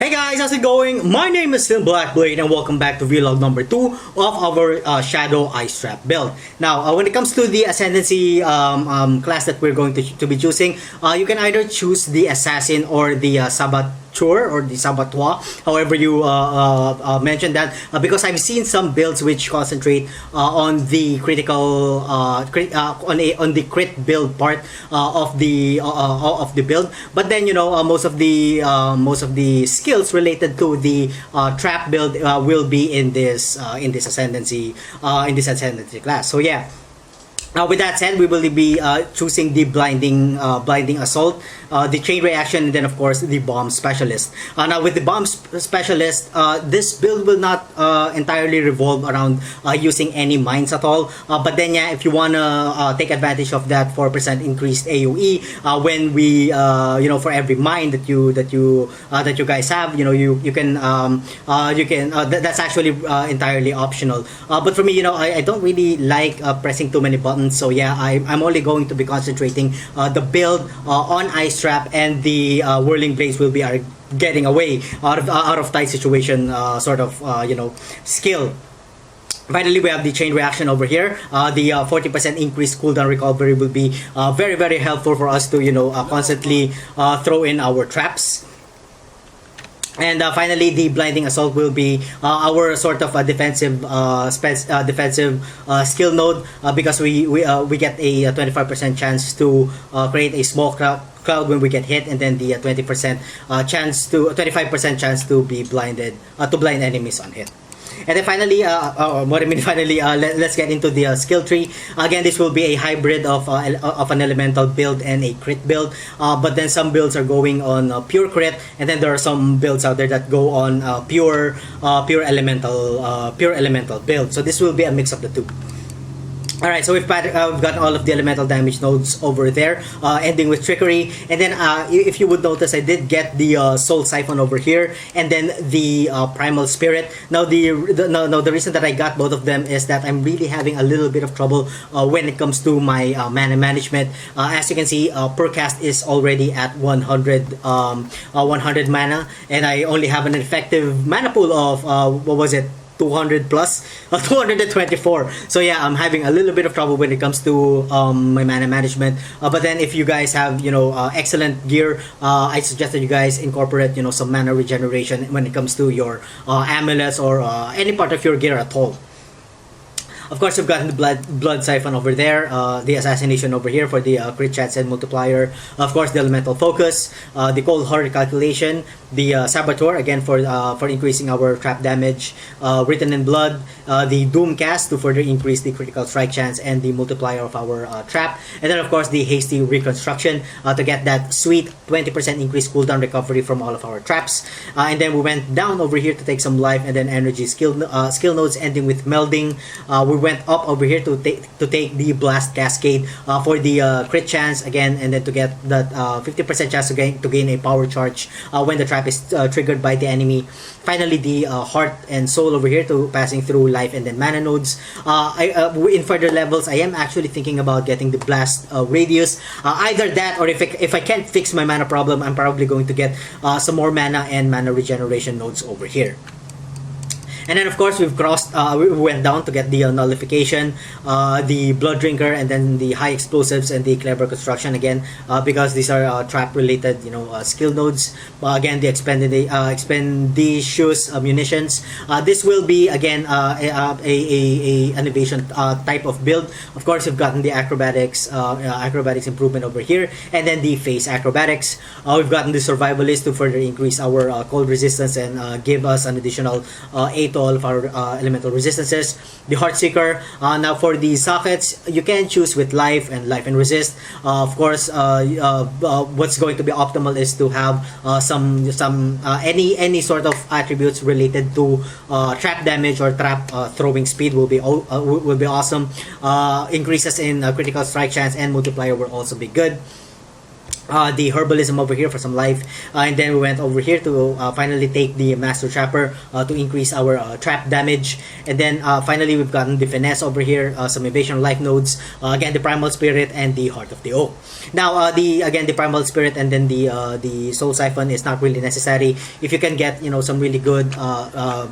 Hey guys, how's it going? My name is still Blackblade and welcome back to vlog number 2 of our Shadow Ice Trap build. Now, when it comes to the Ascendancy class that we're going to be choosing, you can either choose the Assassin or the Saboteur or the Saboteur, however you mention that, because I've seen some builds which concentrate on the critical on the crit build part of the build, but then most of the skills related to the trap build will be in this ascendancy class. So yeah. With that said, we will be choosing the blinding assault, the chain reaction, and then of course the bomb specialist. Now with the bomb specialist, this build will not entirely revolve around using any mines at all. But then yeah, if you wanna take advantage of that 4% increased AOE when we for every mine that you guys have, you can that's actually entirely optional. But for me, I don't really like pressing too many buttons. So yeah, I'm only going to be concentrating the build on Ice Trap, and the Whirling Blades will be getting away out of tight situation skill. Finally, we have the chain reaction over here. The 40% increased cooldown recovery will be very, very helpful for us to constantly throw in our traps. And finally, the blinding assault will be our sort of a defensive skill node, because we get a 25% chance to create a small cloud when we get hit, and then the 25% chance to be blinded, to blind enemies on hit. And then finally, let's get into the skill tree. Again, this will be a hybrid of an elemental build and a crit build. But then some builds are going on pure crit, and then there are some builds out there that go on pure elemental build. So this will be a mix of the two. Alright, so we've got all of the elemental damage nodes over there, ending with trickery. And then if you would notice, I did get the soul siphon over here, and then the primal spirit. Now the reason that I got both of them is that I'm really having a little bit of trouble when it comes to my mana management. As you can see, per cast is already at 100 mana, and I only have an effective mana pool of 200 plus 224. So yeah, I'm having a little bit of trouble when it comes to my mana management. But then if you guys have excellent gear, I suggest that you guys incorporate some mana regeneration when it comes to your amulets or any part of your gear at all. Of course, we've got the blood siphon over there, the assassination over here for the crit chance and multiplier. Of course, the elemental focus, the cold heart calculation, the saboteur again for increasing our trap damage, written in blood, the doom cast to further increase the critical strike chance and the multiplier of our trap, and then of course the hasty reconstruction to get that sweet 20% increased cooldown recovery from all of our traps. And then we went down over here to take some life, and then energy skill nodes ending with melding. We went up over here to take the blast cascade for the crit chance again, and then to get that 50% chance to gain a power charge when the trap is triggered by the enemy. Finally, the heart and soul over here to passing through life and then mana nodes. In further levels, I am actually thinking about getting the blast radius. Either that, or if I can't fix my mana problem, I'm probably going to get some more mana and mana regeneration nodes over here. And then of course we went down to get the nullification, the blood drinker, and then the high explosives and the clever construction again, because these are trap related skill nodes. Again, the expenditious munitions. This will be again an evasion type of build. Of course, we've gotten the acrobatics improvement over here, and then the face acrobatics. We've gotten the survivalist to further increase our cold resistance and give us an additional 8 to all of our elemental resistances. The Heartseeker. Now for the sockets, you can choose with life and resist. Of course, what's going to be optimal is to have any sort of attributes related to trap damage or trap throwing speed will be awesome. Increases in critical strike chance and multiplier will also be good. the herbalism over here for some life, and then we went over here to finally take the master trapper to increase our trap damage, and then finally we've gotten the finesse over here, some evasion life nodes, again the primal spirit and the heart of the oak. Now the primal spirit and then the soul siphon is not really necessary. If you can get some really good mana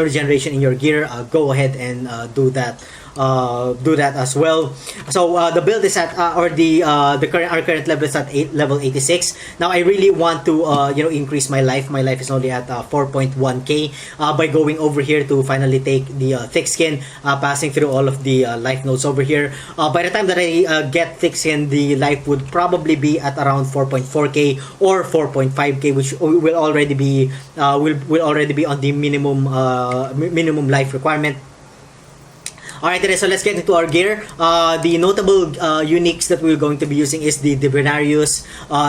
regeneration in your gear, go ahead and do that as well. So the build is at our current level is at level 86. Now I really want to increase my life. My life is only at 4.1k by going over here to finally take the thick skin, passing through all of the life nodes over here. By the time that I get thick skin, the life would probably be at around 4.4k or 4.5k, which will already be will already be on the minimum life requirement. Alright, so let's get into our gear. The notable uniques that we're going to be using is the Divinarius,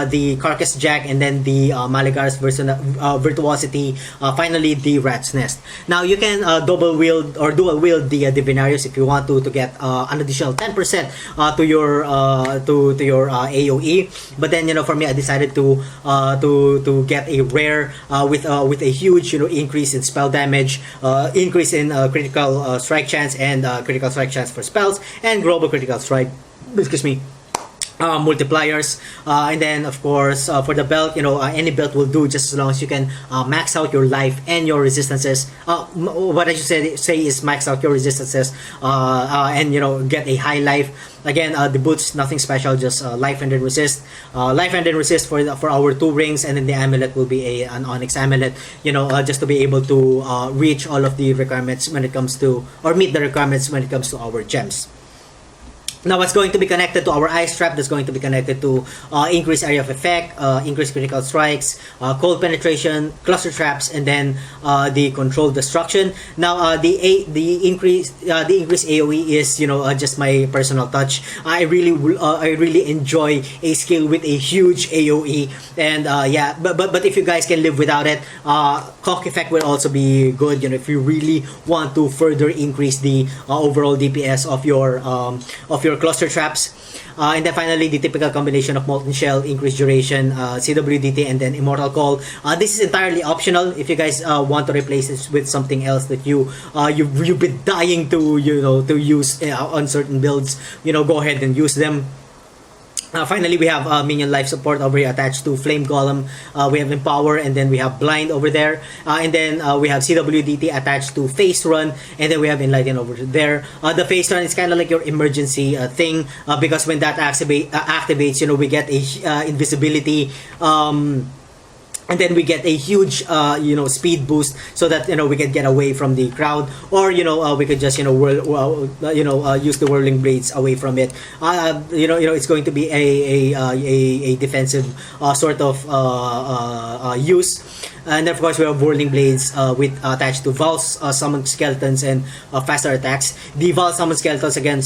the Carcass Jack, and then the Maligar's Virtuosity, finally the Rat's Nest. Now you can double wield or dual wield the Divinarius if you want to get an additional 10% to your AOE. But then for me, I decided to get a rare with a huge increase in spell damage, increase in critical strike chance, and critical strike chance for spells, and global critical strike, excuse me, multipliers, and then of course for the belt, any belt will do, just as long as you can max out your life and your resistances. What I should say is max out your resistances, and get a high life. Again, the boots, nothing special, just life and then resist. Life and then resist for our 2 rings, and then the amulet will be an onyx amulet, just to be able to reach all of the requirements when it comes to, or meet the requirements when it comes to our gems. Now, what's going to be connected to our ice trap? That's going to be connected to increased area of effect, increased critical strikes, cold penetration, cluster traps, and then the controlled destruction. Now, the increased AOE is just my personal touch. I really enjoy a skill with a huge AOE, and yeah. But if you guys can live without it, Cock effect will also be good. If you really want to further increase the overall DPS of your cluster traps. And then finally, the typical combination of Molten Shell, increased duration, CWDT, and then Immortal Call. This is entirely optional. If you guys want to replace this with something else that you've been dying to use on certain builds, go ahead and use them. Finally, we have minion life support over here attached to Flame Golem. We have Empower, and then we have Blind over there. And then we have CWDT attached to Face Run, and then we have Enlighten over there. The Face Run is kind of like your emergency thing, because when that activates, we get a invisibility. And then we get a huge speed boost, so that we can get away from the crowd, or we could just use the whirling blades away from it. It's going to be a defensive sort of use. And then of course we have whirling blades with attached to Val's summoned skeletons and faster attacks. The Val summoned skeletons again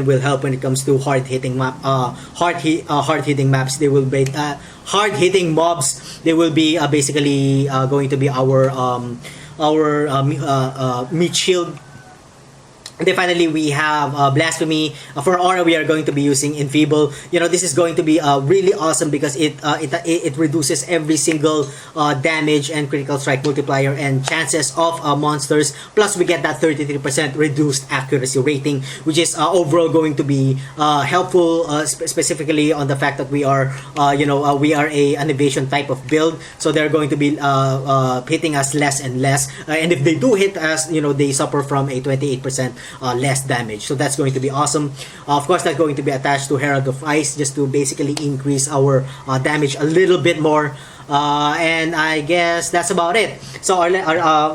will help when it comes to hard hitting maps. They will be hard hitting mobs. They will be basically going to be our meat shield. And then finally, we have Blasphemy. For Aura, we are going to be using Enfeeble. This is going to be really awesome because it reduces every single damage and critical strike multiplier and chances of monsters. Plus, we get that 33% reduced accuracy rating, which is overall going to be helpful, specifically on the fact that we are an evasion type of build. So they're going to be hitting us less and less. And if they do hit us, they suffer from a 28% less damage. So that's going to be awesome. Of course, that's going to be attached to Herald of Ice, just to basically increase our damage a little bit more. And I guess that's about it. So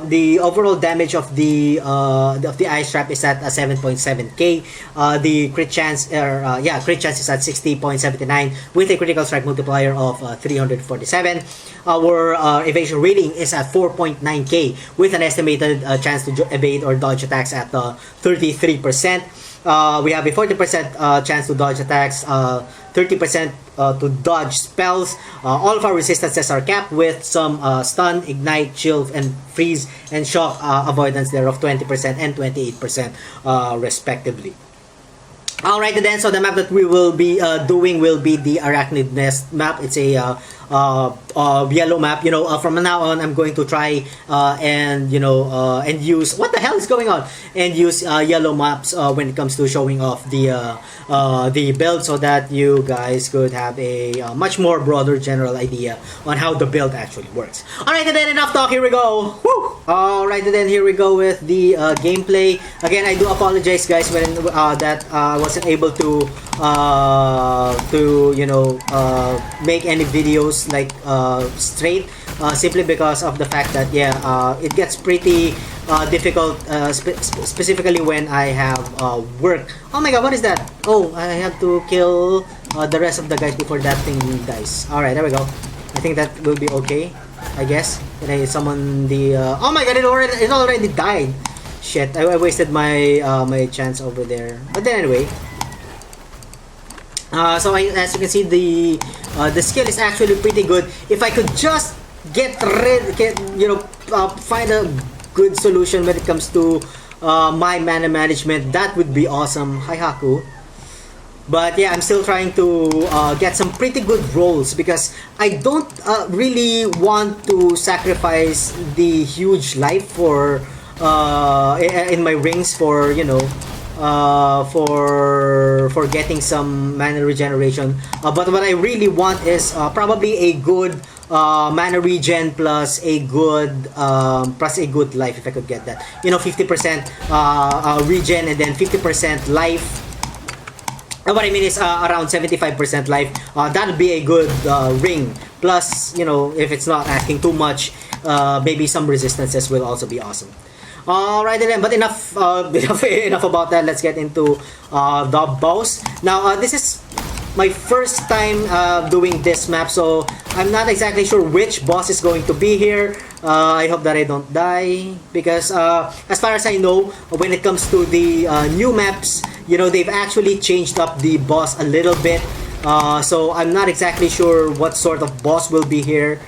the overall damage of the ice trap is at 7.7k. The crit chance is at 60.79 with a critical strike multiplier of 347. Our evasion rating is at 4.9k with an estimated chance to evade or dodge attacks at 33%. We have a 40% chance to dodge attacks, 30% to dodge spells. All of our resistances are capped with some stun, ignite, chill, and freeze, and shock avoidance there of 20% and 28% respectively. Alright then, so the map that we will be doing will be the Arachnid Nest map. It's a yellow map. From now on, I'm going to try and use, what the hell is going on? And use yellow maps when it comes to showing off the build, so that you guys could have a much more broader general idea on how the build actually works. Alright then, enough talk, here we go. Woo! Alright then, here we go with the gameplay. Again, I do apologize guys when that I wasn't able to make any videos like straight, simply because of the fact that it gets pretty difficult, specifically when I have work. Oh my god, what is that? Oh, I have to kill the rest of the guys before that thing dies. Alright, there we go. I think that will be okay, I guess. Can I summon the oh my god, it already died. Shit, I wasted my my chance over there. But then anyway, so as you can see, the skill is actually pretty good. If I could just find a good solution when it comes to my mana management, that would be awesome. Hi Haku. But yeah, I'm still trying to get some pretty good rolls, because I don't really want to sacrifice the huge life for in my rings for for getting some mana regeneration. But what I really want is probably a good mana regen plus a good life, if I could get that. 50% regen and then 50% life. What I mean is around 75% life. That would be a good ring. Plus, if it's not asking too much, maybe some resistances will also be awesome. Alright then, but enough about that. Let's get into the boss. Now, this is my first time doing this map, so I'm not exactly sure which boss is going to be here. I hope that I don't die, because as far as I know, when it comes to the new maps, they've actually changed up the boss a little bit. So I'm not exactly sure what sort of boss will be here.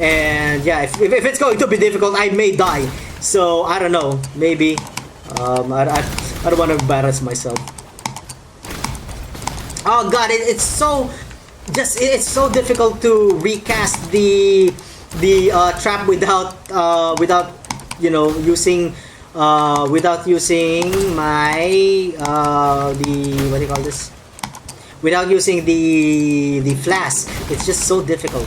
And yeah, if it's going to be difficult, I may die. So I don't know, maybe. I don't want to embarrass myself. Oh god, it's so difficult to recast the trap without using my the, what do you call this? Without using the flask. It's just so difficult.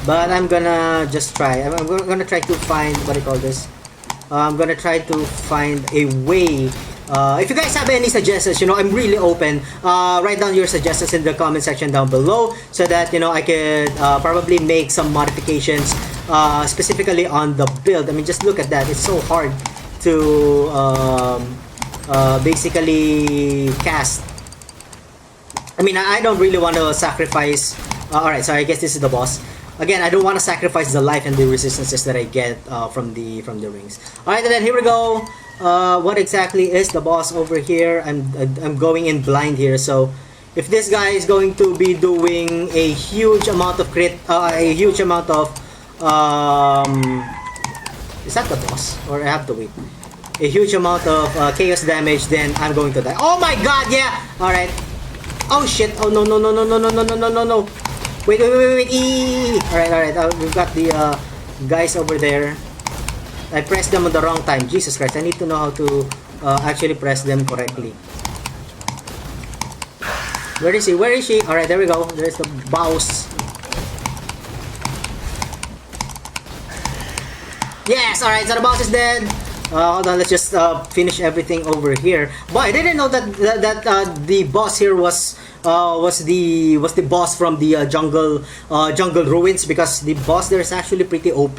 But I'm gonna just try. I'm gonna try to find, what do you call this? I'm gonna try to find a way. If you guys have any suggestions, I'm really open. Write down your suggestions in the comment section down below, so that I could probably make some modifications specifically on the build. I mean, just look at that. It's so hard to basically cast. I mean, I don't really want to sacrifice. Alright, so I guess this is the boss. Again, I don't want to sacrifice the life and the resistances that I get from the rings. Alright, then here we go. What exactly is the boss over here? I'm going in blind here, so if this guy is going to be doing a huge amount of a huge amount of is that the boss, or I have to wait? A huge amount of chaos damage, then I'm going to die. Oh my god, yeah! Alright. Oh shit, oh no. Wait. Alright. We've got the guys over there. I pressed them at the wrong time. Jesus Christ, I need to know how to actually press them correctly. Where is he? Alright, there we go. There's the boss. Yes, alright, so the boss is dead. Hold on, let's just finish everything over here. But I didn't know that the boss here was the boss from the jungle ruins, because the boss there is actually pretty OP.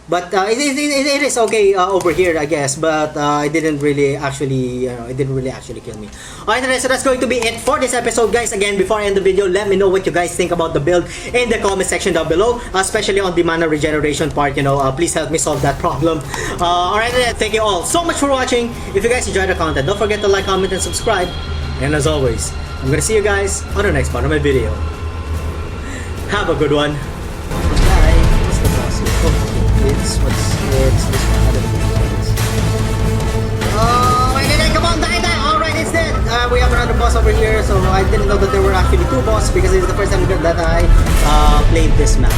But it is okay over here, I guess. But it didn't really actually kill me. Alright, so that's going to be it for this episode, guys. Again, before I end the video, let me know what you guys think about the build in the comment section down below, especially on the mana regeneration part. Please help me solve that problem. Alright, thank you all so much for watching. If you guys enjoyed the content, don't forget to like, comment, and subscribe. And as always, I'm gonna see you guys on the next part of my video. Have a good one. Bye. What's the boss here? Oh, it's this one. I don't know what it is. Oh, wait, come on, die. Alright, boss over here. So I didn't know that there were actually two bosses because it's the first time that I played this map.